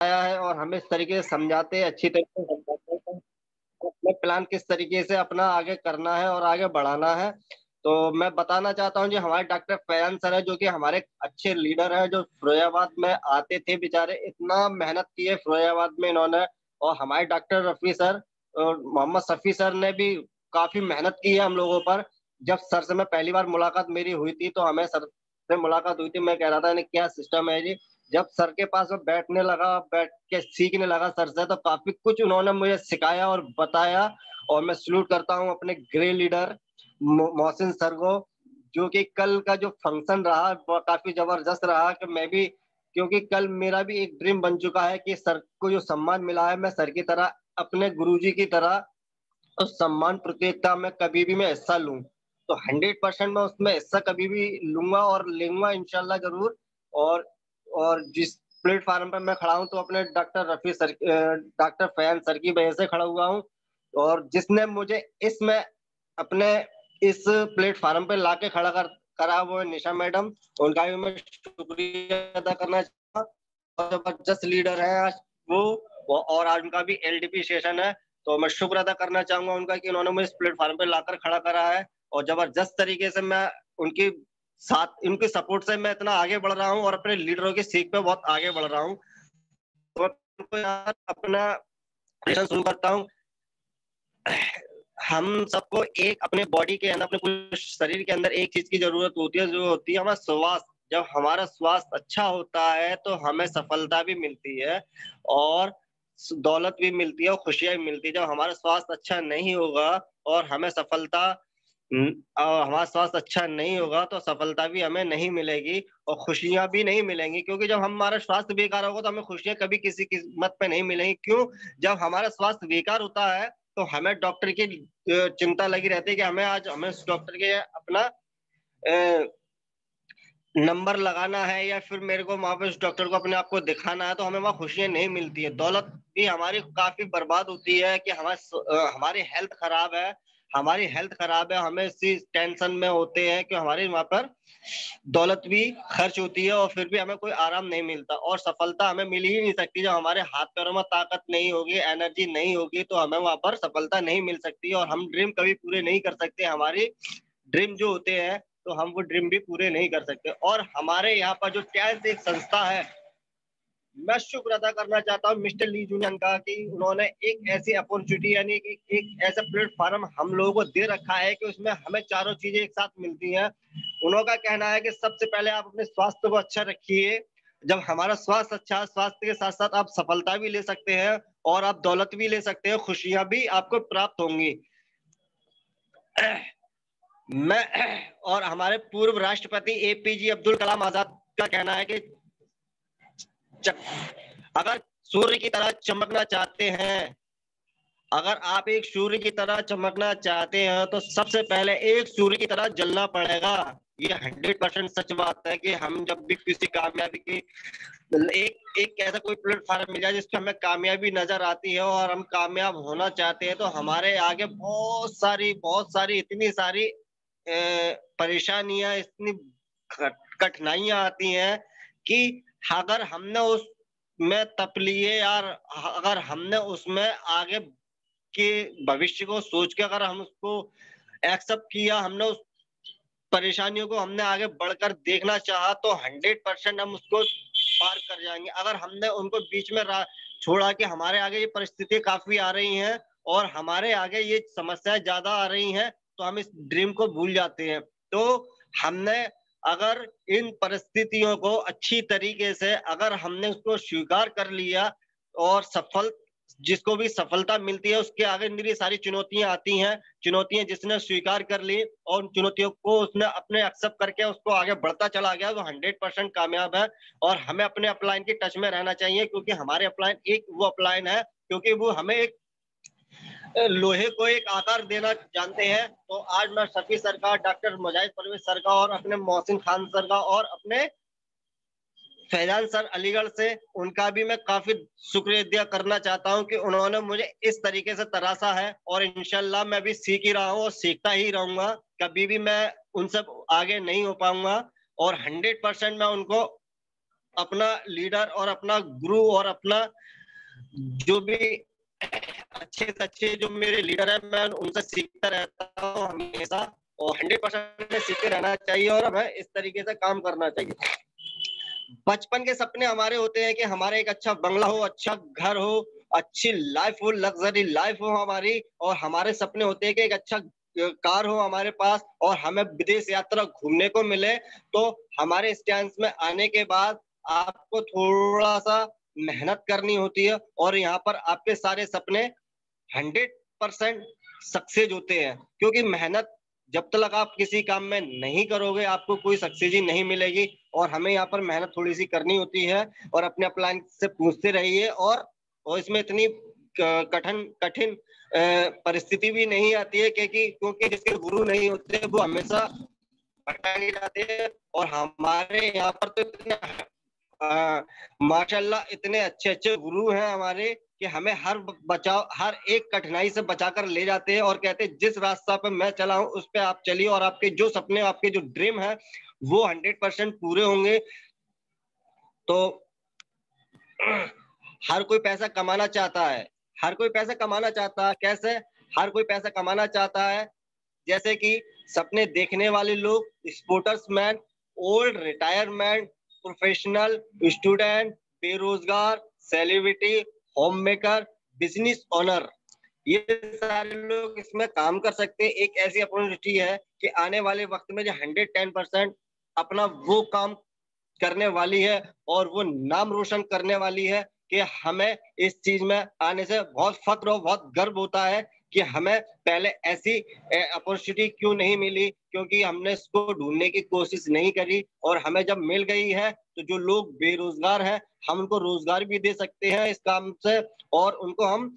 आया है और हमें इस तरीके से समझाते हैं, अच्छी तरीके से समझाते हैं अपना प्लान किस तरीके से अपना आगे करना है और आगे बढ़ाना है। तो मैं बताना चाहता हूँ जी हमारे डॉक्टर फैयान सर हैं जो कि हमारे अच्छे लीडर हैं, जो फिरोजाबाद में आते थे बेचारे, इतना मेहनत की है फिरोजाबाद में इन्होंने। और हमारे डॉक्टर रफ़ी सर और मोहम्मद शफ़ी सर ने भी काफ़ी मेहनत की है हम लोगों पर। जब सर से मैं पहली बार मुलाकात मेरी हुई थी, तो हमें सर से मुलाकात हुई थी, मैं कह रहा था इन्हें क्या सिस्टम है जी। जब सर के पास मैं बैठने लगा, बैठ के सीखने लगा सर से, तो काफ़ी कुछ उन्होंने मुझे सिखाया और बताया। और मैं सैल्यूट करता हूँ अपने ग्रे लीडर मोहसिन सर को, जो कि कल का जो फंक्शन रहा वो काफ़ी ज़बरदस्त रहा कि मैं भी, क्योंकि कल मेरा भी एक ड्रीम बन चुका है कि सर को जो सम्मान मिला है, मैं सर की तरह, अपने गुरुजी की तरह उस सम्मान प्रतियोगिता में कभी भी मैं हिस्सा लूँ। तो 100% मैं उसमें हिस्सा कभी भी लूँगा और लूँगा इंशाल्लाह ज़रूर। और और जिस प्लेटफ़ॉर्म पे मैं खड़ा हूँ, तो अपने डॉक्टर फैयान सर की वजह से खड़ा हुआ हूँ। और जिसने मुझे इसमें अपने इस प्लेटफ़ॉर्म पे लाके खड़ा करा वो है निशा मैडम। उनका भी मैं शुक्रिया अदा करना चाहूँगा। और ज़बरदस्त लीडर हैं आज वो और आज उनका भी एलडीपी सेशन है। तो मैं शुक्र अदा करना चाहूँगा उनका कि उन्होंने मुझे इस प्लेटफ़ॉर्म पे लाकर खड़ा करा है। और ज़बरदस्त तरीके से मैं उनकी साथ उनके सपोर्ट से मैं इतना आगे बढ़ रहा हूँ और अपने लीडरों की सीख पे बहुत आगे बढ़ रहा हूँ। तो मैं यार अपना सेशन शुरू करता हूँ। हम सबको एक अपने बॉडी के अंदर, अपने पूरे शरीर के अंदर एक चीज़ की ज़रूरत होती है, जो होती है हमारा स्वास्थ्य। जब हमारा स्वास्थ्य अच्छा होता है, तो हमें सफलता भी मिलती है और दौलत भी मिलती है और खुशियाँ भी मिलती है। जब हमारा स्वास्थ्य अच्छा नहीं होगा और हमें सफलता हमारा स्वास्थ्य अच्छा नहीं होगा, तो सफलता भी हमें नहीं मिलेगी और खुशियाँ भी नहीं मिलेंगी, क्योंकि जब हमारा स्वास्थ्य बेकार होगा, तो हमें खुशियाँ कभी किसी कीमत पे नहीं मिलेंगी। क्यों? जब हमारा स्वास्थ्य बेकार होता है, तो हमें डॉक्टर की चिंता लगी रहती है कि हमें उस डॉक्टर के अपना नंबर लगाना है, या फिर मेरे को वहाँ पे उस डॉक्टर को अपने आप को दिखाना है, तो हमें वहाँ खुशियाँ नहीं मिलती है। दौलत भी हमारी काफ़ी बर्बाद होती है कि हमारी हेल्थ खराब है, हमें इसी टेंशन में होते हैं कि हमारे वहाँ पर दौलत भी खर्च होती है और फिर भी हमें कोई आराम नहीं मिलता और सफलता हमें मिल ही नहीं सकती। जब हमारे हाथ-पैरों में ताकत नहीं होगी, एनर्जी नहीं होगी, तो हमें वहाँ पर सफलता नहीं मिल सकती और हम ड्रीम कभी पूरे नहीं कर सकते। हमारी ड्रीम जो होते हैं, तो हम वो ड्रीम भी पूरे नहीं कर सकते। और हमारे यहाँ पर जो टाइल्स एक संस्था है, मैं शुक्र अदा करना चाहता हूँ मिस्टर ली जूनियन का कि उन्होंने एक ऐसी अपॉर्चुनिटी, यानी कि एक ऐसा प्लेटफ़ॉर्म हम लोगों को दे रखा है कि उसमें हमें चारों चीज़ें एक साथ मिलती हैं। उन्हों का कहना है कि सबसे पहले आप अपने स्वास्थ्य को अच्छा रखिए। जब हमारा स्वास्थ्य अच्छा है, स्वास्थ्य के साथ-साथ आप सफलता भी ले सकते हैं और आप दौलत भी ले सकते हैं, खुशियाँ भी आपको प्राप्त होंगी। मैं और हमारे पूर्व राष्ट्रपति एपीजे अब्दुल कलाम आज़ाद का कहना है कि च अगर सूर्य की तरह चमकना चाहते हैं, अगर आप एक सूर्य की तरह चमकना चाहते हैं, तो सबसे पहले एक सूर्य की तरह जलना पड़ेगा। ये 100% सच बात है कि हम जब भी किसी कामयाबी की एक एक ऐसा कोई प्लेटफ़ॉर्म मिल जाए जिसपे हमें कामयाबी नज़र आती है और हम कामयाब होना चाहते हैं, तो हमारे आगे बहुत सारी इतनी सारी परेशानियाँ, इतनी कठिनाइयाँ आती हैं कि अगर हमने उसमें तप लिए, यार अगर हमने उसमें आगे के भविष्य को सोच के अगर हम उसको एक्सेप्ट किया, हमने उस परेशानियों को हमने आगे बढ़कर देखना चाहा, तो 100% हम उसको पार कर जाएँगे। अगर हमने उनको बीच में छोड़ा कि हमारे आगे ये परिस्थितियाँ काफ़ी आ रही हैं और हमारे आगे ये समस्याएँ ज़्यादा आ रही हैं, तो हम इस ड्रीम को भूल जाते हैं। तो हमने अगर इन परिस्थितियों को अच्छी तरीके से अगर हमने उसको स्वीकार कर लिया और जिसको भी सफलता मिलती है, उसके आगे मेरी सारी चुनौतियाँ आती हैं। चुनौतियाँ जिसने स्वीकार कर ली और उन चुनौतियों को उसने अपने एक्सेप्ट करके उसको आगे बढ़ता चला गया, वो 100% कामयाब है। और हमें अपने अपलाइन के टच में रहना चाहिए, क्योंकि हमारे अपलाइन एक वो अपलाइन है, क्योंकि वो हमें एक लोहे को एक आकार देना जानते हैं। तो आज मैं शफी सर का, डॉक्टर मुजाहिद परवेज सर का और अपने मोहसिन खान सर का और अपने फैजान सर अलीगढ़ से, उनका भी मैं काफ़ी शुक्रिया करना चाहता हूँ कि उन्होंने मुझे इस तरीके से तराशा है और इंशाल्लाह मैं भी सीख ही रहा हूँ और सीखता ही रहूँगा। कभी भी मैं उनसे आगे नहीं हो पाऊँगा और 100% मैं उनको अपना लीडर और अपना गुरु और अपना जो भी अच्छे से अच्छे जो मेरे लीडर है, मैं उनसे सीखता रहता हूँ हमेशा, और 100% सीखते रहना चाहिए और हमें इस तरीके से काम करना चाहिए। बचपन के सपने हमारे होते हैं कि हमारे एक अच्छा बंगला हो, अच्छा घर हो, अच्छी लाइफ हो, लग्जरी लाइफ हो हमारी, और हमारे सपने होते हैं कि एक अच्छा कार हो हमारे पास और हमें विदेश यात्रा घूमने को मिले। तो हमारे स्टैंड में आने के बाद आपको थोड़ा सा मेहनत करनी होती है और यहाँ पर आपके सारे सपने 100% सक्सेस होते हैं, क्योंकि मेहनत जब तक आप किसी काम में नहीं करोगे आपको कोई सक्सेस ही नहीं मिलेगी। और हमें यहाँ पर मेहनत थोड़ी सी करनी होती है और अपने अपलाइन से पूछते रहिए, और इसमें इतनी कठिन कठिन परिस्थिति भी नहीं आती है, क्योंकि जिसके गुरु नहीं होते वो हमेशा भटकाए जाते हैं। और हमारे यहाँ पर तो इतने माशाल्लाह इतने अच्छे अच्छे गुरु हैं हमारे कि हमें हर एक कठिनाई से बचाकर ले जाते हैं और कहते हैं जिस रास्ता पे मैं चला हूं उस पे आप चलिए और आपके जो सपने, आपके जो ड्रीम है वो 100% पूरे होंगे। तो हर कोई पैसा कमाना चाहता है, हर कोई पैसा कमाना चाहता है। कैसे? हर कोई पैसा कमाना चाहता है, जैसे कि सपने देखने वाले लोग, sportsman, old retirement, professional, student, बेरोजगार, celebrity, home maker, business owner, ये सारे लोग इसमें काम कर सकते हैं। एक ऐसी अपॉर्चुनिटी है कि आने वाले वक्त में जो 110% अपना वो काम करने वाली है और वो नाम रोशन करने वाली है कि हमें इस चीज में आने से बहुत फक्र और बहुत गर्व होता है कि हमें पहले ऐसी अपॉर्चुनिटी क्यों नहीं मिली, क्योंकि हमने इसको ढूंढने की कोशिश नहीं करी। और हमें जब मिल गई है तो जो लोग बेरोजगार हैं हम उनको रोजगार भी दे सकते हैं इस काम से, और उनको हम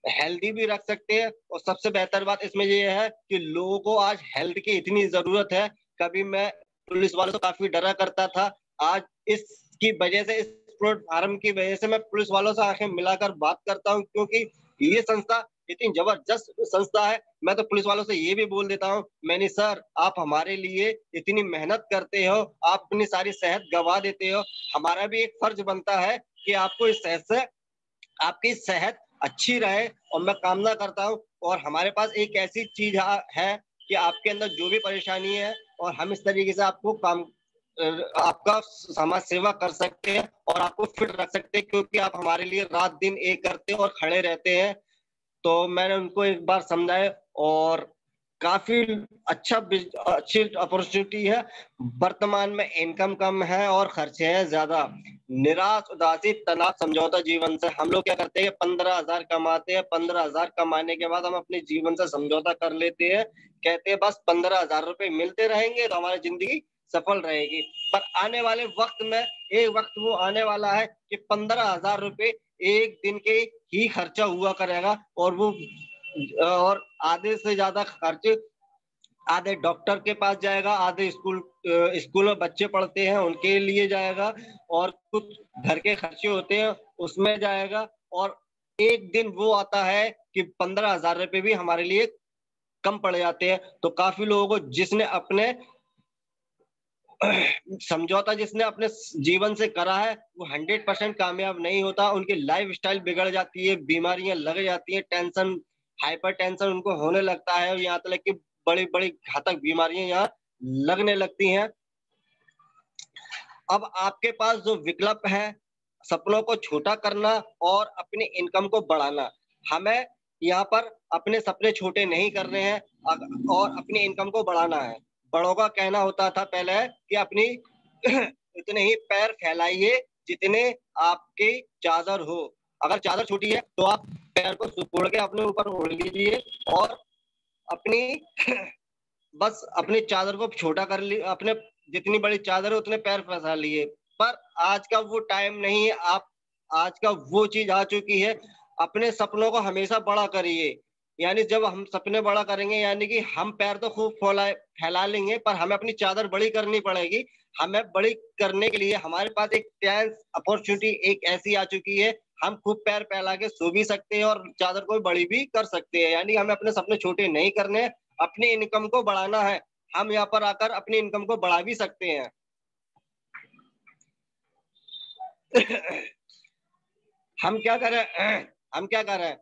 हेल्दी भी रख सकते हैं। और सबसे बेहतर बात इसमें ये है कि लोगों को आज हेल्थ की इतनी जरूरत है। कभी मैं पुलिस वालों से काफी डरा करता था, आज इसकी वजह से, इस प्लेटफार्म की वजह से मैं पुलिस वालों से आंखें मिलाकर बात करता हूँ, क्योंकि ये संस्था इतनी जबरदस्त संस्था है। मैं तो पुलिस वालों से ये भी बोल देता हूँ, मैंने सर आप हमारे लिए इतनी मेहनत करते हो, आप अपनी सारी सेहत गवा देते हो, हमारा भी एक फर्ज बनता है कि आपको इस सेहत से, आपकी सेहत अच्छी रहे। और मैं कामना करता हूँ, और हमारे पास एक ऐसी चीज है कि आपके अंदर जो भी परेशानी है और हम इस तरीके से आपको आपका समाज सेवा कर सकते हैं और आपको फिट रख सकते हैं, क्योंकि आप हमारे लिए रात दिन एक करते हैं और खड़े रहते हैं। तो मैंने उनको एक बार समझाया और काफी अच्छी अपॉर्चुनिटी है। वर्तमान में इनकम कम है और खर्चे हैं ज्यादा। निराश, उदासी, तनाव, समझौता जीवन से हम लोग क्या करते हैं, 15,000 कमाते हैं, 15,000 कमाने के बाद हम अपने जीवन से समझौता कर लेते हैं, कहते हैं बस 15,000 रुपए मिलते रहेंगे तो हमारी जिंदगी सफल रहेगी। पर आने वाले वक्त में एक वक्त वो आने वाला है कि 15,000 रुपए एक दिन के ही खर्चा हुआ करेगा, और आधे से ज्यादा खर्च आधे डॉक्टर के पास जाएगा, आधे स्कूल में बच्चे पढ़ते हैं उनके लिए जाएगा, और कुछ घर के खर्चे होते हैं उसमें जाएगा। और एक दिन वो आता है कि 15,000 रुपए भी हमारे लिए कम पड़ जाते हैं। तो काफी लोगों को समझौता जिसने अपने जीवन से करा है वो 100% कामयाब नहीं होता, उनकी लाइफ स्टाइल बिगड़ जाती है, बीमारियां लग जाती है, टेंशन, हाइपर टेंशन उनको होने लगता है, और यहाँ तक कि बड़ी बड़ी घातक बीमारियां यहाँ लगने लगती हैं। अब आपके पास जो विकल्प है सपनों को छोटा करना और अपनी इनकम को बढ़ाना, हमें यहाँ पर अपने सपने छोटे नहीं करने हैं और अपनी इनकम को बढ़ाना है। बड़ों का कहना होता था पहले कि अपनी इतने ही पैर फैलाइए जितने आपकी चादर हो। अगर चादर छोटी है तो आप पैर को सुपोड़ के अपने ऊपर ओढ़ लीजिए और अपनी बस अपनी चादर को छोटा कर ली, अपने जितनी बड़ी चादर है उतने पैर फंसा लिए। पर आज का वो टाइम नहीं है, आप आज का वो चीज आ चुकी है। अपने सपनों को हमेशा बड़ा करिए, यानी जब हम सपने बड़ा करेंगे यानी कि हम पैर तो खूब फैला लेंगे पर हमें अपनी चादर बड़ी करनी पड़ेगी। हमें बड़ी करने के लिए हमारे पास एक चांस, अपॉर्चुनिटी एक ऐसी आ चुकी है, हम खूब पैर फैला के सो भी सकते हैं और चादर को बड़ी भी कर सकते हैं। यानी हमें अपने सपने छोटे नहीं करने, अपनी इनकम को बढ़ाना है। हम यहाँ पर आकर अपनी इनकम को बढ़ा भी सकते हैं। हम क्या कर रहे हैं, हम क्या कर रहे हैं,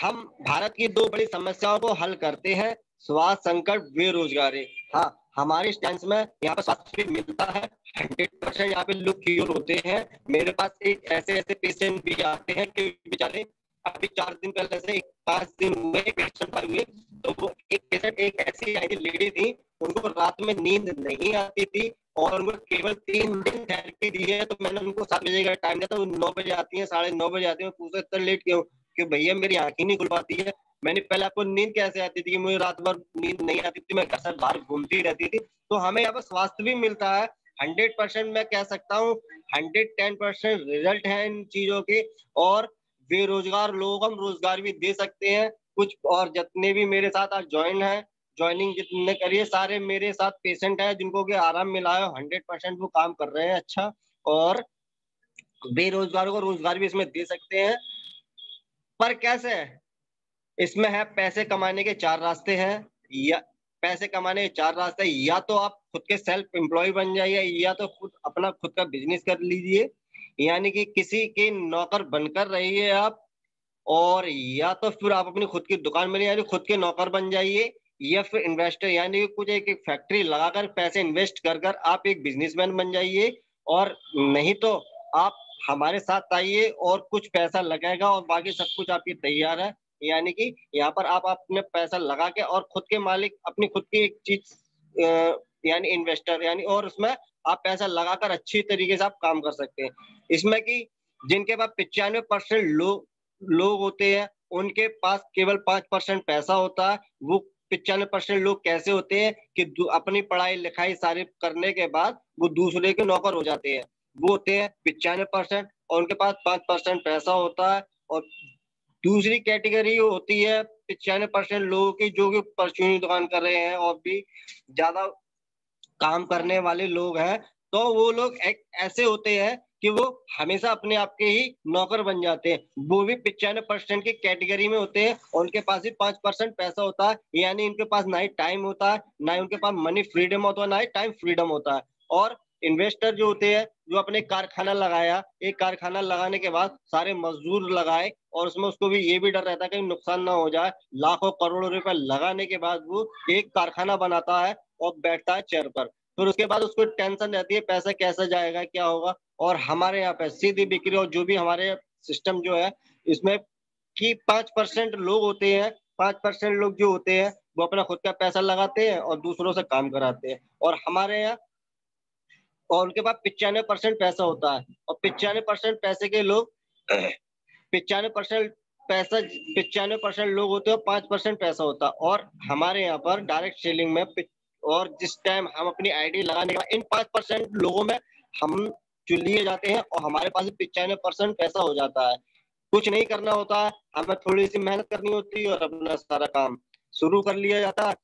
हम भारत की दो बड़ी समस्याओं को हल करते हैं, स्वास्थ्य संकट, बेरोजगारी। हाँ, हमारे स्टैंड में यहाँ पर स्वास्थ्य भी मिलता है, 100% यहाँ पे लोग क्योर होते हैं। मेरे पास एक ऐसे ऐसे पेशेंट भी आते हैं कि बेचारे अभी 4 दिन पहले से 5 दिन हुए पेशेंट आए हुए, तो वो एक पेशेंट, एक ऐसी आई लेडी थी, उनको रात में नींद नहीं आती थी और उनको केवल 3 दिन थेरेपी दी है। तो मैंने उनको 7 बजे का टाइम दिया था, वो 9 बजे आती है, 9:30 आती है। पूछा इतना लेट क्यों, कि भैया मेरी आंख ही नहीं खुल पाती है। मैंने पहले आपको नींद कैसे आती थी, कि मुझे रात भर नींद नहीं आती थी, मैं घर से बाहर घूमती रहती थी। तो हमें यहाँ पर स्वास्थ्य भी मिलता है, 100% मैं कह सकता हूँ, 110% रिजल्ट है इन चीजों के। और बेरोजगार लोगों को हम रोजगार भी दे सकते हैं कुछ। और जितने भी मेरे साथ आज ज्वाइनिंग जितने करिए, सारे मेरे साथ पेशेंट हैं जिनको कि आराम मिला है, 100% वो काम कर रहे हैं अच्छा। और बेरोजगारों को रोजगार भी इसमें दे सकते हैं। पर कैसे है, इसमें है पैसे कमाने के 4 रास्ते हैं। या पैसे कमाने के 4 रास्ते, या तो आप खुद के सेल्फ एम्प्लॉय बन जाइए, या तो खुद का बिजनेस कर लीजिए, यानी कि किसी के नौकर बनकर रहिए आप। और या तो फिर आप अपनी खुद की दुकान बनिए, यानी खुद के नौकर बन जाइए। या फिर इन्वेस्टर, यानी कि कुछ एक एक फैक्ट्री लगाकर पैसे इन्वेस्ट कर कर आप एक बिजनेसमैन बन जाइए। और नहीं तो आप हमारे साथ आइए और कुछ पैसा लगेगा और बाकी सब कुछ आपकी तैयार है। यानी कि यहाँ पर आप अपने पैसा लगा के और खुद के मालिक, अपनी खुद की एक चीज, यानी इन्वेस्टर, यानी और उसमें आप पैसा लगाकर अच्छी तरीके से आप काम कर सकते हैं। इसमें कि जिनके पास 95% लोग होते हैं, उनके पास केवल 5% पैसा होता है। वो 95% लोग कैसे होते हैं कि अपनी पढ़ाई लिखाई सारी करने के बाद वो दूसरे के नौकर हो जाते हैं। वो होते हैं 95%, और उनके पास 5% पैसा होता है। और दूसरी कैटेगरी होती है 95% लोगों की, जो कि परचूनी दुकान कर रहे हैं और भी ज्यादा काम करने वाले लोग हैं। तो वो लोग एक ऐसे होते हैं कि वो हमेशा अपने आप के ही नौकर बन जाते हैं। वो भी 95% की कैटेगरी में होते हैं और उनके पास ही 5% पैसा होता है। यानी इनके पास ना ही टाइम होता है, ना ही उनके पास मनी फ्रीडम होता है, ना ही टाइम फ्रीडम होता है। और इन्वेस्टर जो होते हैं, जो अपने कारखाना लगाया, एक कारखाना लगाने के बाद सारे मजदूर लगाए, और उसमें उसको भी ये भी डर रहता है कहीं नुकसान ना हो जाए। लाखों करोड़ों रुपए लगाने के बाद वो एक कारखाना बनाता है और बैठता है चेयर पर। फिर उसके बाद उसको टेंशन रहती है पैसा कैसे जाएगा, क्या होगा। और हमारे यहाँ पे सीधी बिक्री, और जो भी हमारे सिस्टम जो है इसमें, कि 5% लोग होते हैं, 5% लोग जो होते हैं वो अपना खुद का पैसा लगाते हैं और दूसरों से काम कराते हैं। और हमारे यहाँ, और उनके पास 95% पैसा होता है, और 95% पैसे के लोग 95% पैसा 95% लोग होते हैं और 5% पैसा होता है। और हमारे यहाँ पर डायरेक्ट सेलिंग में और जिस टाइम हम अपनी आईडी लगाने के बाद इन 5% लोगों में हम जो लिए जाते हैं, और हमारे पास 95% पैसा हो जाता है। कुछ नहीं करना होता है, हमें थोड़ी सी मेहनत करनी होती है और अपना सारा काम शुरू कर लिया जाता है।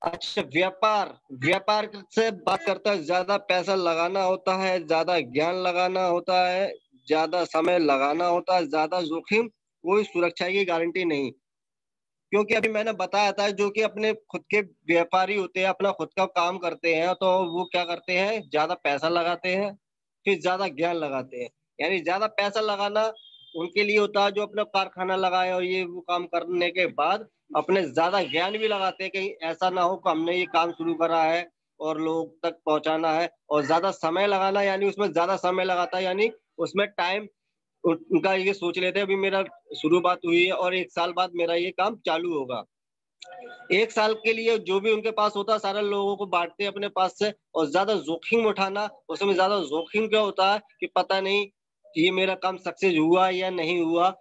अच्छा, व्यापार, व्यापार से बात करता है, ज्यादा पैसा लगाना होता है, ज्यादा ज्ञान लगाना होता है, ज्यादा समय लगाना होता है, ज्यादा जोखिम, कोई सुरक्षा की गारंटी नहीं। क्योंकि अभी मैंने बताया था, जो कि अपने खुद के व्यापारी होते हैं, अपना खुद का काम करते हैं, तो वो क्या करते हैं, ज्यादा पैसा लगाते हैं, फिर ज्यादा ज्ञान लगाते हैं। यानी ज्यादा पैसा लगाना उनके लिए होता है जो अपना कारखाना लगाए, और ये वो काम करने के बाद अपने ज्यादा ज्ञान भी लगाते हैं, कहीं ऐसा ना हो कि हमने ये काम शुरू करा है और लोग तक पहुंचाना है। और ज्यादा समय लगाना, यानी उसमें ज्यादा समय लगाता है, यानी उसमें टाइम उनका ये सोच लेते हैं, अभी मेरा शुरुआत हुई है और 1 साल बाद मेरा ये काम चालू होगा। 1 साल के लिए जो भी उनके पास होता है सारे लोगों को बांटते हैं अपने पास से। और ज्यादा जोखिम उठाना, उसमें ज्यादा जोखिम क्या होता है कि पता नहीं कि ये मेरा काम सक्सेस हुआ या नहीं हुआ,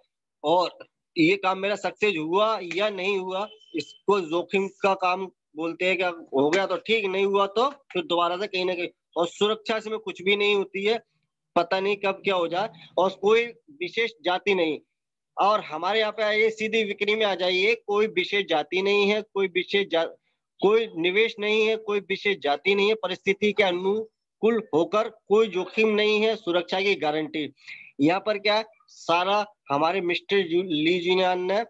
और ये काम मेरा सक्सेस हुआ या नहीं हुआ, इसको जोखिम का काम बोलते हैं। क्या हो गया तो ठीक, नहीं हुआ तो फिर दोबारा से कहीं ना कहीं। और सुरक्षा इसमें कुछ भी नहीं होती है, पता नहीं कब क्या हो जाए। और कोई विशेष जाति नहीं। और हमारे यहाँ पे आइए, सीधी बिक्री में आ जाइए, कोई विशेष जाति नहीं है, कोई निवेश नहीं है, कोई विशेष जाति नहीं है। परिस्थिति के अनुकूल होकर कोई जोखिम नहीं है, सुरक्षा की गारंटी। यहाँ पर क्या, सारा हमारे मिस्टर ली जीनान ने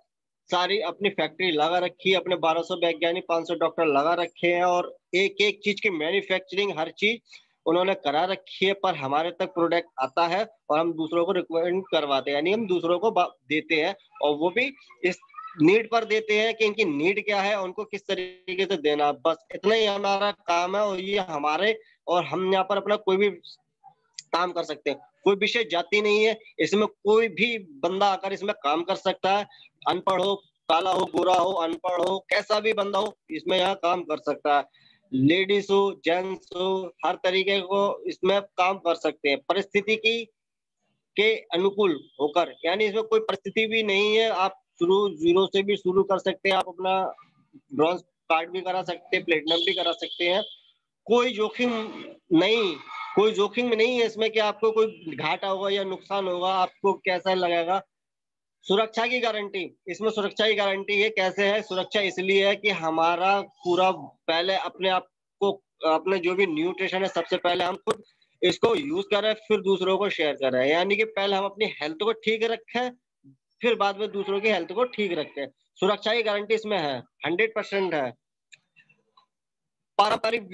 सारी अपनी फैक्ट्री लगा रखी है, अपने 1200 वैज्ञानिक, 500 डॉक्टर लगा रखे हैं, और एक एक चीज की मैन्युफैक्चरिंग, हर चीज उन्होंने करा रखी है, पर हमारे तक प्रोडक्ट आता है और हम दूसरों को रिकमेंड करवाते हैं, यानी हम दूसरों को देते हैं, और वो भी इस नीड पर देते हैं कि इनकी नीड क्या है, उनको किस तरीके से देना, बस इतना ही हमारा काम है। और ये हमारे, और हम यहाँ पर अपना कोई भी काम कर सकते हैं, कोई विशेष जाति नहीं है, इसमें कोई भी बंदा आकर इसमें काम कर सकता है, अनपढ़ हो, काला हो, गोरा हो, अनपढ़ हो, कैसा भी बंदा हो, इसमें यहाँ काम कर सकता है। लेडीज हो, जेंट्स हो, हर तरीके को इसमें काम कर सकते हैं, परिस्थिति की के अनुकूल होकर, यानी इसमें कोई परिस्थिति भी नहीं है। आप शुरू जीरो से भी शुरू कर सकते हैं, आप अपना ब्रॉन्ज कार्ड भी करा सकते हैं, प्लेटिनम भी करा सकते हैं। कोई जोखिम नहीं, कोई जोखिम नहीं है इसमें कि आपको कोई घाटा होगा या नुकसान होगा, आपको कैसा लगेगा। सुरक्षा की गारंटी, इसमें सुरक्षा की गारंटी है। कैसे है सुरक्षा? इसलिए है कि हमारा पूरा पहले अपने आप को, अपने जो भी न्यूट्रिशन है, सबसे पहले हम खुद इसको यूज करें, फिर दूसरों को शेयर करें, यानी कि पहले हम अपनी हेल्थ को ठीक रखें, फिर बाद में दूसरों की हेल्थ को ठीक रखें। सुरक्षा की गारंटी इसमें है, 100% है। पारंपरिक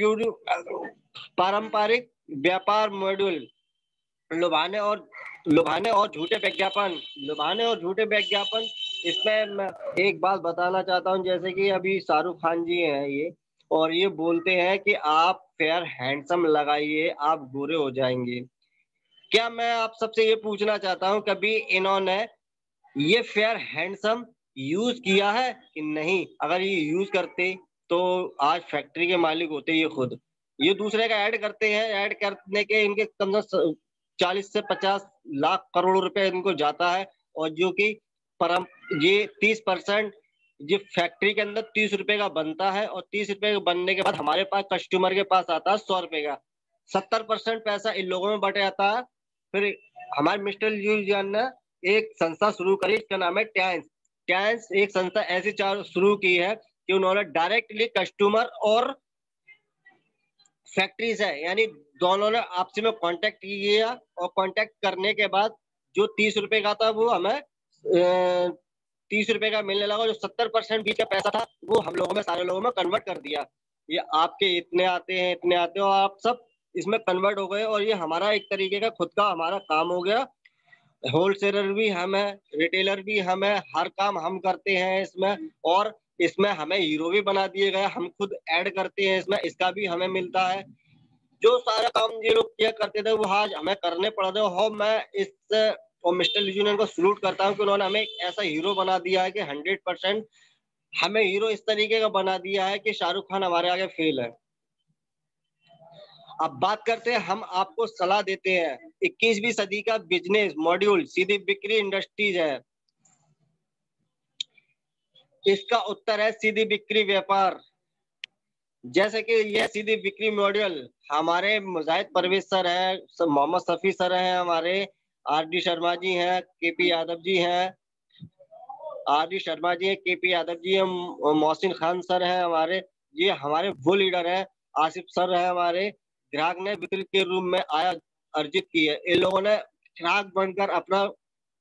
पारंपरिक व्यापार मॉड्यूल, लुभाने और झूठे विज्ञापन, लुभाने और झूठे विज्ञापन। इसमें मैं एक बात बताना चाहता हूँ, जैसे कि अभी शाहरुख खान जी हैं ये, और ये बोलते हैं कि आप फेयर हैंडसम लगाइए, आप गोरे हो जाएंगे। क्या मैं आप सबसे ये पूछना चाहता हूँ, कभी इन्होंने ये फेयर हैंडसम यूज किया है कि नहीं? अगर ये यूज करते तो आज फैक्ट्री के मालिक होते ये खुद। ये दूसरे का ऐड करते हैं, ऐड करने के इनके कम से 40 से 50 लाख करोड़ रुपए इनको जाता है, और जो कि परम ये 30%, ये फैक्ट्री के अंदर 30 रुपए का बनता है, और 30 रुपए के बनने के बाद हमारे पास कस्टमर के पास आता है 100 रुपए का। 70% पैसा इन लोगों में बट जाता है। फिर हमारे मिस्टर यूजान ने एक संस्था शुरू करी, इसका नाम है टैंस। टैंस एक संस्था ऐसी शुरू की है कि उन्होंने डायरेक्टली कस्टमर और फैक्ट्रीज है, यानी दोनों ने आपस में कांटेक्ट किया, और कांटेक्ट करने के बाद जो 30 रुपए का था वो हमें 30 रुपए का मिलने लगा। जो 70% बीच का पैसा था वो हम लोगों में, सारे लोगों में कन्वर्ट कर दिया। ये आपके इतने आते हैं, इतने आते हो, आप सब इसमें कन्वर्ट हो गए, और ये हमारा एक तरीके का खुद का हमारा काम हो गया। होलसेलर भी हम है, रिटेलर भी हम है, हर काम हम करते हैं इसमें। और इसमें हमें हीरो भी बना दिए गए, हम खुद ऐड करते हैं इसमें, इसका भी हमें मिलता है। जो सारा काम ये लोग किया करते थे वो आज हमें करने पड़ रहे हो। मैं इस और मिस्टर यूनियन को सलूट करता हूँ कि उन्होंने हमें एक ऐसा हीरो बना दिया है कि 100% हमें हीरो इस तरीके का बना दिया है कि शाहरुख खान हमारे आगे फेल है। अब बात करते हैं, हम आपको सलाह देते हैं 21वीं सदी का बिजनेस मॉड्यूल सीधी बिक्री इंडस्ट्रीज है। इसका उत्तर है सीधी बिक्री व्यापार। जैसे कि यह सीधी बिक्री मॉड्यूल हमारे मुजाहिद परवेज सर है, मोहम्मद सफी सर हैं, हमारे आर.डी. शर्मा जी हैं, के.पी. यादव जी हैं, आर.डी. शर्मा जी हैं, के.पी. यादव जी हैं, मोहसिन खान सर हैं हमारे। ये हमारे वो लीडर हैं। आसिफ सर है हमारे। ग्राहक ने वितरित के रूप में आया अर्जित की है। इन लोगों ने ग्राहक बनकर अपना,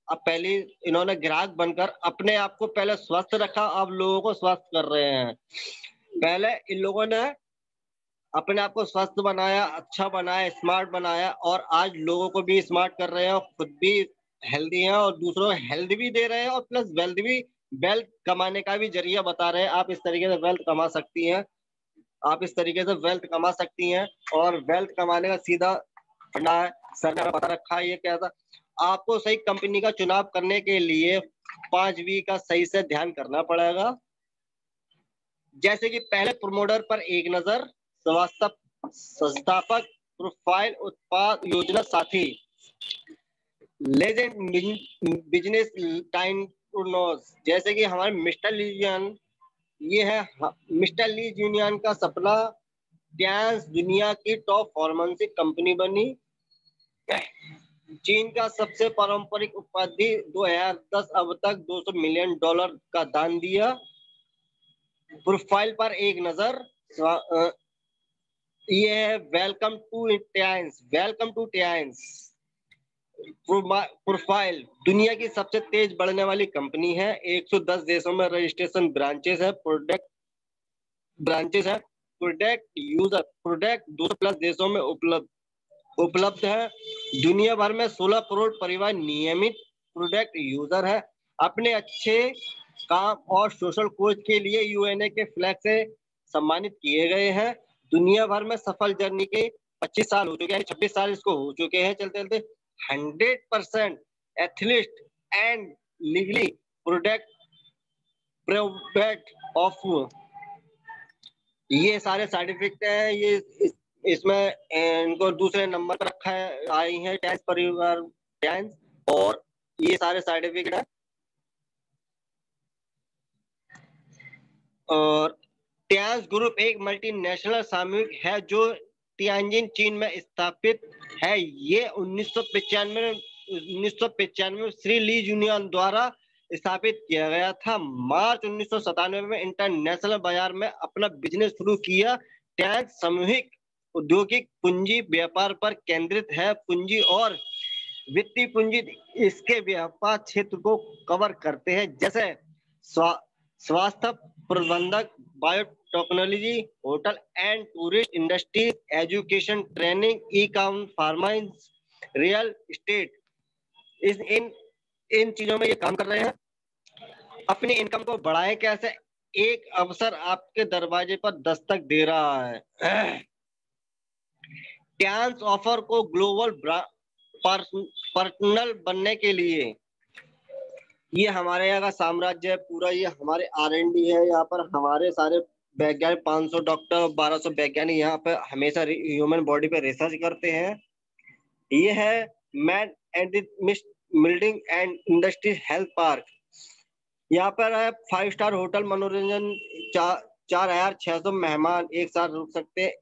अब पहले इन्होंने ग्राहक बनकर अपने आप को पहले स्वस्थ रखा, अब लोगों को स्वस्थ कर रहे हैं। पहले इन लोगों ने अपने आप को स्वस्थ बनाया, अच्छा बनाया, स्मार्ट बनाया, और आज लोगों को भी स्मार्ट कर रहे हैं, और खुद भी हेल्दी हैं, और दूसरों को हेल्थ भी दे रहे हैं, और प्लस वेल्थ भी, वेल्थ कमाने का भी जरिया बता रहे हैं। आप इस तरीके से वेल्थ कमा सकती हैं, आप इस तरीके से वेल्थ कमा सकती हैं। और वेल्थ कमाने का सीधा फंडा है, सर ने बता रखा है। ये क्या था, आपको सही कंपनी का चुनाव करने के लिए 5V का सही से ध्यान करना पड़ेगा। जैसे कि पहले प्रमोटर पर एक नजर, संस्थापक, प्रोफाइल, उत्पाद, योजना साथी, legend, business time to knows. जैसे कि हमारे मिस्टर लीजियन, ये है मिस्टर ली यूनियन का सपना। डैंस दुनिया की टॉप फार्मेसी कंपनी बनी। चीन का सबसे पारंपरिक उपाधि 2010 अब तक $200 मिलियन का दान दिया। प्रोफाइल पर एक नजर, ये है welcome to tens, welcome to tens. Profile दुनिया की सबसे तेज बढ़ने वाली कंपनी है। 110 देशों में रजिस्ट्रेशन ब्रांचेस है, प्रोडक्ट यूजर, प्रोडक्ट 200+ देशों में उपलब्ध। उपलब्ध है। दुनिया भर में 16 करोड़ परिवार नियमित प्रोडक्ट यूजर है। अपने अच्छे काम और सोशल कोच के लिए यूएनए के फ्लैग से सम्मानित किए गए हैं। दुनिया भर में सफल जर्नी के 25 साल हो चुके हैं, 26 साल इसको हो चुके हैं चलते चलते। 100% athlete and legally product of, ये सारे सर्टिफिकेट हैं। ये इसमें इनको दूसरे नंबर पर रखा है, आई है टैंस परिवार टैंस, और ये सारे सर्टिफिकेट है। और टैंस ग्रुप एक मल्टीनेशनल सामूहिक है जो तियानजिन चीन में स्थापित है। ये 1995 में श्री ली जूनियन द्वारा स्थापित किया गया था। मार्च 1997 में इंटरनेशनल बाजार में अपना बिजनेस शुरू किया। टैंस सामूहिक औद्योगिक पूंजी व्यापार पर केंद्रित है। पूंजी और वित्तीय पूंजी इसके व्यापार क्षेत्र को कवर करते हैं, जैसे स्वास्थ्य प्रबंधक, biotechnology, hotel and tourist industry, education training, E commerce, फार्माइंस, रियल एस्टेट। इन चीजों में ये काम कर रहे हैं। अपनी इनकम को बढ़ाएं कैसे? एक अवसर आपके दरवाजे पर दस्तक दे रहा है। टैंस ऑफर को ग्लोबल पार्टनर बनने के लिए, ये हमारे यहाँ का साम्राज्य है पूरा, ये हमारे R&D है। यहाँ पर हमारे सारे वैज्ञानिक 500 डॉक्टर, 1200 वैज्ञानिक यहाँ पे हमेशा ह्यूमन बॉडी पे रिसर्च करते हैं। ये है man and building and industry health park. यहाँ पर है 5 स्टार होटल, मनोरंजन, 4,600 मेहमान एक साथ रुक सकते हैं।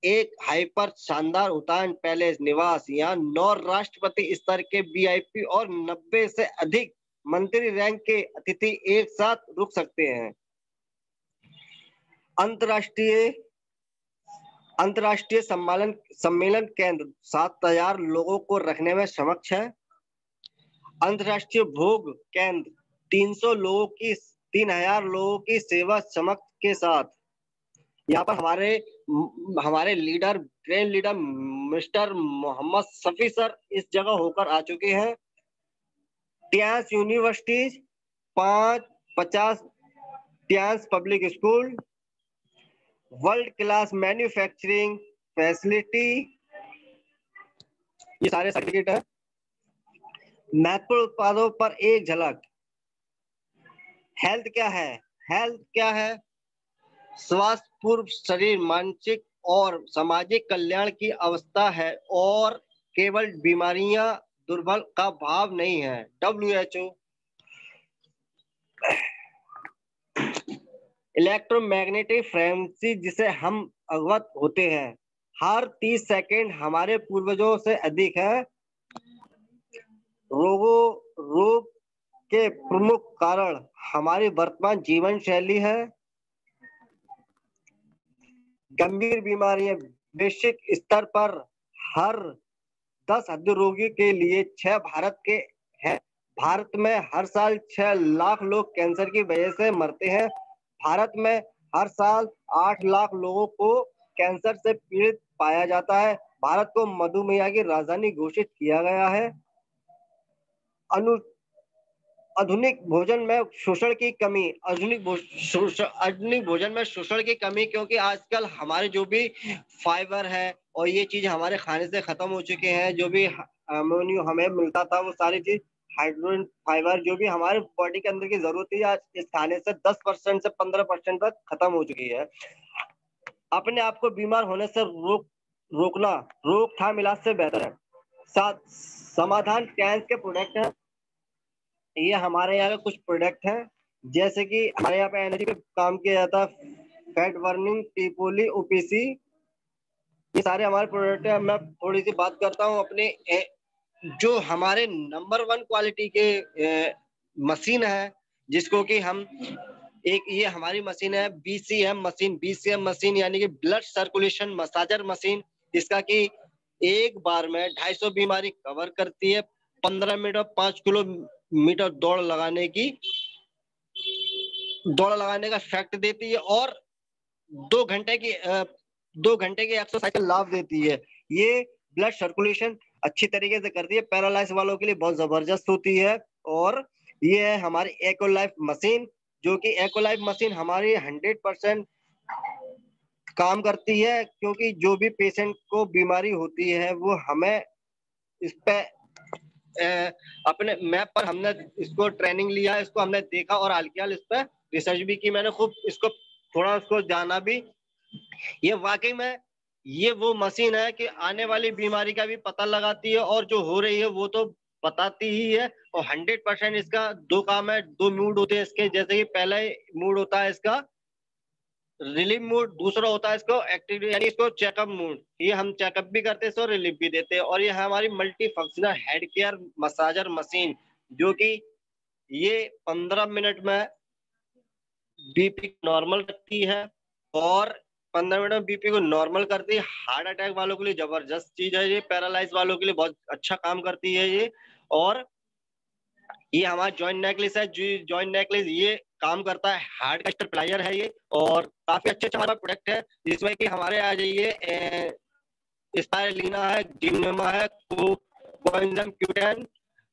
एक हाइपर शानदार उतान पैलेस निवास, यहाँ 9 राष्ट्रपति स्तर के VIP और 90 से अधिक मंत्री रैंक के अतिथि एक साथ रुक सकते हैं। अंतरराष्ट्रीय सम्मेलन केंद्र 7,000 लोगों को रखने में सक्षम है। अंतरराष्ट्रीय भोग केंद्र 3,000 लोगों की सेवा क्षमता के साथ। यहाँ पर हमारे leader, grand leader mister Mohammad Shafi sir इस जगह होकर आ चुके हैं। Tens universities 50 tens public school, world class manufacturing facility, ये सारे सर्टिफिकेट है। महत्वपूर्ण उत्पादों पर एक झलक। हेल्थ क्या है? स्वास्थ्य पूर्व शरीर, मानसिक और सामाजिक कल्याण की अवस्था है और केवल बीमारियां दुर्बल का भाव नहीं है। WHO इलेक्ट्रोमैग्नेटिक फ्रीक्वेंसी जिसे हम अवगत होते हैं, हर 30 सेकंड हमारे पूर्वजों से अधिक है। रोग के प्रमुख कारण हमारी वर्तमान जीवन शैली है। गंभीर बीमारियां वैश्विक स्तर पर हर 10 हृदय के लिए 6 भारत के हैं। भारत में हर साल 6 लाख लोग कैंसर की वजह से मरते हैं। भारत में हर साल 8 लाख लोगों को कैंसर से पीड़ित पाया जाता है। भारत को मधुमेह की राजधानी घोषित किया गया है। आधुनिक भोजन में शोषण की कमी, आधुनिक भोजन में शोषण की कमी, क्योंकि आजकल हमारे जो भी फाइबर है और ये चीज हमारे खाने से खत्म हो चुके हैं। जो भी अमोनियो हमें मिलता था, वो सारी चीज हाइड्रोजन फाइबर जो भी हमारे बॉडी के अंदर की जरूरत है, आज इस खाने से 10% से 15% तक खत्म हो चुकी है। अपने आप को बीमार होने से रोकना रोकथाम इलाज से बेहतर है। समाधान टैंस के प्रोडक्ट है। ये हमारे यहाँ के कुछ प्रोडक्ट हैं, जैसे कि हमारे यहाँ पे एनर्जी पे काम किया जाता है, फैट बर्निंग, टीपोली, OPC, ये सारे हमारे प्रोडक्ट हैं। मैं थोड़ी सी बात करता हूँ अपने जो हमारे नंबर 1 क्वालिटी के मशीन है, जिसको कि हम ये हमारी मशीन है BCM मशीन, यानी कि ब्लड सर्कुलेशन मसाजर मशीन, जिसका कि एक बार में 250 बीमारी कवर करती है। 15 मिनट और 5 किलोमीटर दौड़ लगाने का इफेक्ट देती है और 2 घंटे की एक्सरसाइज का लाभ देती है। ये ब्लड सर्कुलेशन अच्छी तरीके से करती है, पैरालाइज वालों के लिए बहुत जबरदस्त होती है। और ये है हमारी एको लाइफ मशीन, जो कि एको लाइफ मशीन हमारी 100% काम करती है, क्योंकि जो भी पेशेंट को बीमारी होती है वो हमें इस पे अपने मैप पर हमने इसको ट्रेनिंग लिया, इसको हमने देखा और हाल फिलहाल इस पे रिसर्च भी की मैंने, खूब इसको थोड़ा उसको जाना भी। ये वाकई में ये वो मशीन है कि आने वाली बीमारी का भी पता लगाती है और जो हो रही है वो तो बताती ही है। और 100% इसका दो काम है, दो मूड होते हैं इसके, जैसे कि पहला मूड होता है इसका रिलीफ मूड, दूसरा होता है इसको एक्टिविटी यानी इसको चेकअप मूड। ये हम चेकअप भी करते हैं, इसको रिलीफ भी देते हैं। और ये है हमारी multi functional head care massager machine, जो कि ये 15 मिनट में बीपी नॉर्मल रखती है। और 15 मिनट में बीपी को नॉर्मल करती है। हार्ट अटैक वालों के लिए जबरदस्त चीज है ये, पैरालाइज वालों के लिए बहुत अच्छा काम करती है ये। और ये हमारा जॉइंट नेकलेस है, जॉइंट नेकलेस ये काम करता है, हार्ड का स्टेबलाइजर है ये। और काफी अच्छे अच्छा हमारा प्रोडक्ट है, जिसमें कि हमारे आ जाइए स्पाइरुलिना है, जिनोमा है, कोएंजाइम Q10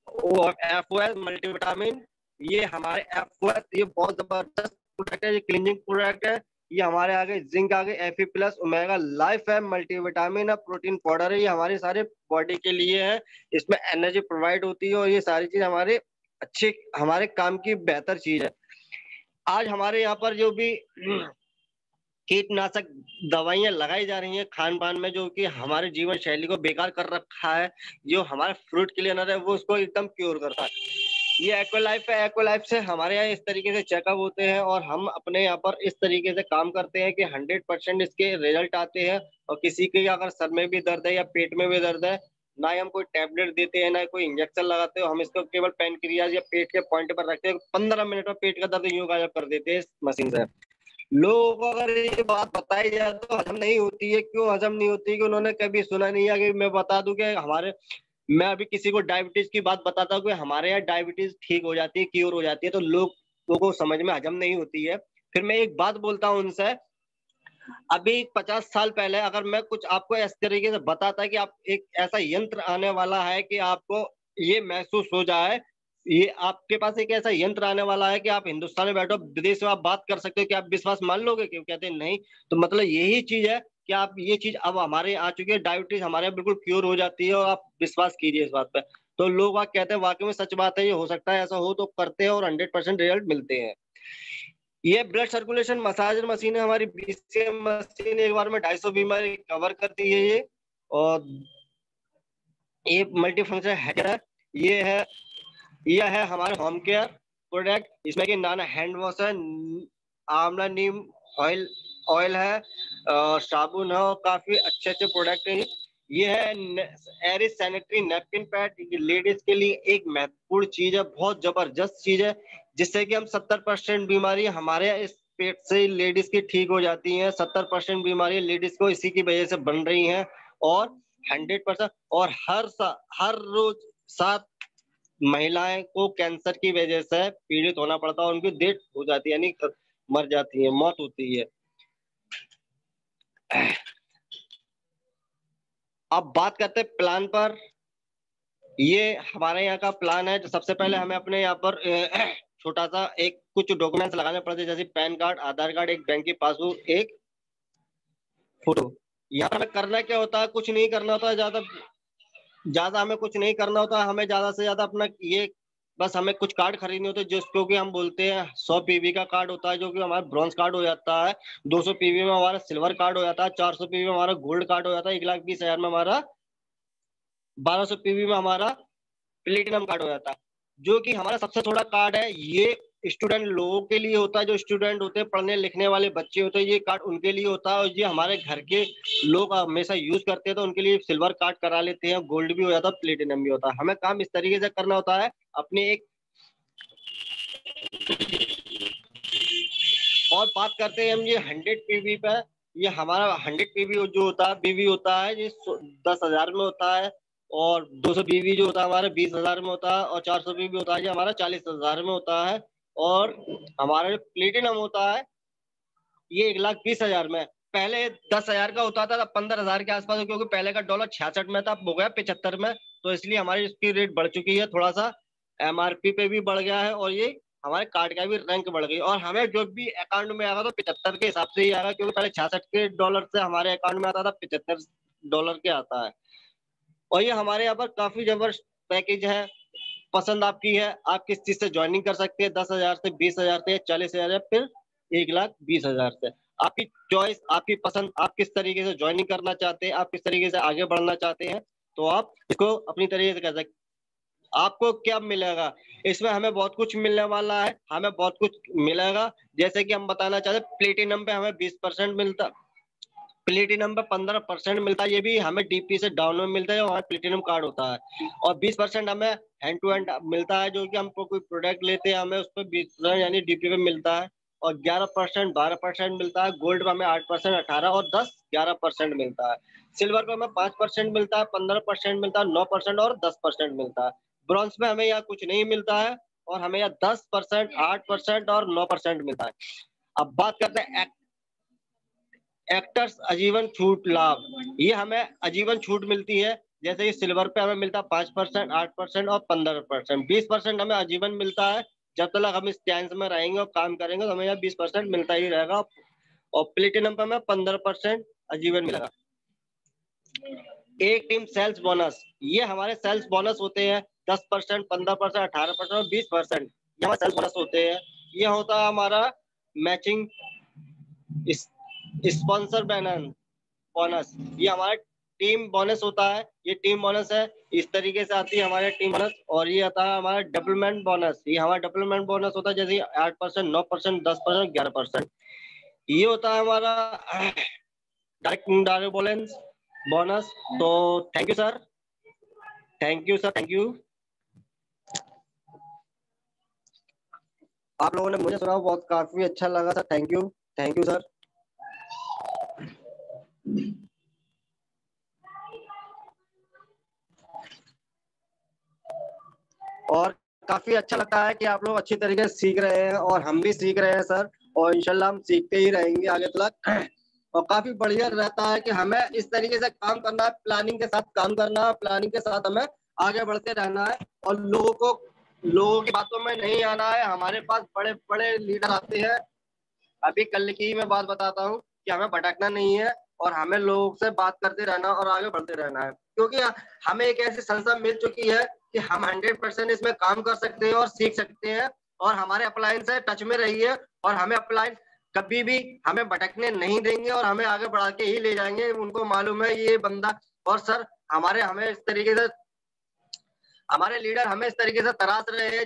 और FOS मल्टीविटामिन। ये हमारे FOS ये बहुत जबरदस्त प्रोडक्ट है, ये क्लीनिंग प्रोडक्ट है। ये हमारे आगे जिंक आगे Fe+ ओमेगा लाइफ है, मल्टीविटामिन है, प्रोटीन पाउडर है, ये हमारे सारे बॉडी के लिए है। इसमें एनर्जी प्रोवाइड होती है और ये सारी चीज हमारे अच्छे हमारे काम की बेहतर चीज है। आज हमारे यहाँ पर जो भी कीटनाशक दवाइयां लगाई जा रही हैं खान पान में, जो कि हमारे जीवन शैली को बेकार कर रखा है, जो हमारा फ्रूट क्लीनर है वो उसको एकदम क्योर करता है। ये एक्वालाइफ है, एक्वालाइफ से हमारे यहाँ इस तरीके से चेकअप होते हैं और हम अपने यहाँ पर इस तरीके से काम करते हैं कि 100% इसके रिजल्ट आते हैं। और किसी के अगर सर में भी दर्द है या पेट में भी दर्द है, ना ही हम कोई टैबलेट देते हैं ना कोई इंजेक्शन लगाते हो, हम इसको केवल पेनक्रियाज या पेट के पॉइंट पर रखते हैं, 15 मिनट में पेट का दर्द यूं गायब कर देते हैं इस मशीन से। लोगों को अगर ये बात बताई जाए तो हजम नहीं होती है। क्यों हजम नहीं होती? कि उन्होंने कभी सुना नहीं है। कि मैं बता दूं कि मैं अभी किसी को डायबिटीज की बात बताता हूँ कि हमारे यहाँ डायबिटीज ठीक हो जाती है, क्योर हो जाती है, तो लोगों को समझ में हजम नहीं होती है। फिर मैं एक बात बोलता हूँ उनसे, अभी 50 साल पहले अगर मैं कुछ आपको इस तरीके से बताता कि आप एक ऐसा यंत्र आने वाला है कि आपको ये महसूस हो जाए, ये आपके पास एक ऐसा यंत्र आने वाला है कि आप हिंदुस्तान में बैठो, विदेश में आप बात कर सकते हो, कि आप विश्वास मान लोगे? क्यों कहते हैं नहीं। तो मतलब यही चीज है कि आप ये चीज अब हमारे यहाँ आ चुकी है, डायबिटीज हमारे यहाँ बिल्कुल क्योर हो जाती है, और आप विश्वास कीजिए इस बात पे। तो लोग बात कहते हैं वाकई में सच बात है, ये हो सकता है, ऐसा हो तो करते हैं और 100% रिजल्ट मिलते हैं। ये ब्लड सर्कुलेशन मसाजर मशीन है हमारी, BCM मशीन एक बार में 250 बीमारी कवर करती है ये। और ये मल्टी फंक्शन है। ये है यह है हमारे होम केयर प्रोडक्ट, इसमें कि नाना हैंड वॉश है, आंवला नीम ऑयल ऑयल है, साबुन है, और काफी अच्छे अच्छे प्रोडक्ट है। ये है एरिस सैनिटरी नैपकिन पैड, लेडीज के लिए एक महत्वपूर्ण चीज है, बहुत जबरदस्त चीज है, जिससे कि हम 70% बीमारी हमारे इस पेट से लेडीज की ठीक हो जाती हैं। 70% बीमारी लेडीज को इसी की वजह से बन रही हैं। और 100% और हर रोज 7 महिलाएं को कैंसर की वजह से पीड़ित होना पड़ता है, उनकी डेथ हो जाती है, यानी मर जाती है, मौत होती है। अब बात करते हैं प्लान पर। ये हमारे यहाँ का प्लान है। तो सबसे पहले हमें अपने यहाँ पर छोटा सा एक कुछ डॉक्यूमेंट्स लगाने पड़ते हैं, जैसे पैन कार्ड, आधार कार्ड, एक बैंक की पासबुक, एक फोटो। यहाँ पर हमें करना क्या होता है? कुछ नहीं करना होता है ज्यादा, ज्यादा हमें कुछ नहीं करना होता। हमें ज्यादा से ज्यादा अपना ये बस हमें कुछ कार्ड खरीदने होते हैं, जिसको कि हम बोलते हैं 100 पीवी का कार्ड होता है, जो कि हमारा ब्रॉन्ज कार्ड हो जाता है। 200 पीवी में हमारा सिल्वर कार्ड हो जाता है। 400 पीवी में हमारा गोल्ड कार्ड हो जाता है। 1,20,000 में हमारा 1200 पीवी में हमारा प्लेटिनम कार्ड हो जाता है। जो कि हमारा सबसे थोड़ा कार्ड है, ये स्टूडेंट लोगों के लिए होता है, जो स्टूडेंट होते हैं, पढ़ने लिखने वाले बच्चे होते हैं, ये कार्ड उनके लिए होता है। और ये हमारे घर के लोग हमेशा यूज करते हैं, तो उनके लिए सिल्वर कार्ड करा लेते हैं, गोल्ड भी हो जाता है, प्लेटिनम भी होता है। हमें काम इस तरीके से करना होता है अपने एक। और बात करते हैं हम ये 100 पीवी पे। ये हमारा 100 पीवी जो होता है, बीवी होता है, ये 10,000 में होता है। और 200 पीवी जो होता है हमारा 20,000 में होता है। और 400 पीवी होता है जो हमारा 40,000 में होता है। और हमारा जो प्लेटिनम होता है ये 1,20,000 में। पहले 10,000 का होता था, तब 15,000 के आसपास, क्योंकि पहले का डॉलर 66 में था, अब हो गया 75 में, तो इसलिए हमारी इसकी रेट बढ़ चुकी है, थोड़ा सा एमआरपी पे भी बढ़ गया है, और ये हमारे कार्ड का भी रैंक बढ़ गई, और हमें जो भी अकाउंट में आएगा तो 75 के हिसाब से ही आएगा, क्योंकि पहले 66 के डॉलर से हमारे अकाउंट में आता था, 75 डॉलर के आता है। और ये हमारे यहाँ पर काफी जबरदस्त पैकेज है, पसंद आपकी है, आप किस चीज से ज्वाइनिंग कर सकते हैं, 10,000 से, 20,000 से, 40,000 या फिर 1,20,000 से। आपकी चॉइस, आपकी पसंद, आप किस तरीके से ज्वाइनिंग करना चाहते हैं, आप किस तरीके से आगे बढ़ना चाहते हैं, तो आप इसको अपनी तरीके से कर सकते हैं। आपको क्या मिलेगा इसमें, हमें बहुत कुछ मिलने वाला है, हमें बहुत कुछ मिलेगा, जैसे कि हम बताना चाहते हैं, प्लेटिनम पे हमें 20% मिलता, प्लेटिनम पे 15% मिलता है, ये भी हमें डीपी से डाउन में मिलता है, और प्लेटिनम कार्ड होता है, और 20% हमें हैंड टू हैंड मिलता है, जो कि हम कोई प्रोडक्ट लेते हैं हमें उस पर 20% यानी डीपी पे मिलता है, और 11% 12% मिलता है, गोल्ड पे हमें 8% 18 और 10 11% मिलता है, सिल्वर पे हमें 5% मिलता है, 15% मिलता है, 9% और 10% मिलता है, ब्रॉन्ज में हमें यहाँ कुछ नहीं मिलता है, और हमें यहाँ 10% 8% और 9% मिलता है। अब बात करते हैं एक्टर्स आजीवन छूट लाभ, ये हमें आजीवन छूट मिलती है, जैसे कि सिल्वर पे हमें मिलता है 5%, 8% और 15%, 20% हमें आजीवन मिलता है, जब तक हम इस चैंस में रहेंगे और काम करेंगे तो हमें यहाँ 20% मिलता ही रहेगा, और प्लेटिनम पे हमें 15% आजीवन मिलेगा। एक टीम सेल्स बोनस, ये हमारे सेल्स बोनस होते हैं 10%, 15%, 18% और 20%, ये हमारे सेल्स बोनस होते हैं। ये होता है हमारा मैचिंग स्पॉन्सर बोनस, ये हमारा टीम बोनस होता है, ये टीम बोनस है, इस तरीके से आती है हमारे टीम बोनस, और ये आता है हमारा डेवलपमेंट बोनस, ये हमारा डेवलपमेंट बोनस होता है, जैसे 8%, 9%, 10%, 11%, ये होता है हमारा डायरेक्ट बोनस बोनस। तो thank you sir, thank you sir, thank you. आप लोगों ने मुझे सुना, बहुत काफी अच्छा लगा सर, थैंक यू सर। और काफी अच्छा लगता है कि आप लोग अच्छी तरीके से सीख रहे हैं, और हम भी सीख रहे हैं सर, और इंशाल्लाह हम सीखते ही रहेंगे आगे तक। और काफी बढ़िया रहता है कि हमें इस तरीके से काम करना है, प्लानिंग के साथ काम करना है, प्लानिंग के साथ हमें आगे बढ़ते रहना है, और लोगों की बातों में नहीं आना है। हमारे पास बड़े बड़े लीडर आते हैं, अभी कल की मैं बात बताता हूँ, कि हमें भटकना नहीं है, और हमें लोगों से बात करते रहना और आगे बढ़ते रहना है, क्योंकि हमें एक ऐसी संस्था मिल चुकी है कि हम 100% इसमें काम कर सकते हैं और सीख सकते हैं, और हमारे अपलाइन से टच में रहिए, और हमें अपलाइन कभी भी हमें भटकने नहीं देंगे, और हमें आगे बढ़ा के ही ले जाएंगे। उनको मालूम है ये बंदा, और सर हमें इस तरीके से, हमारे लीडर हमें इस तरीके से तराश रहे हैं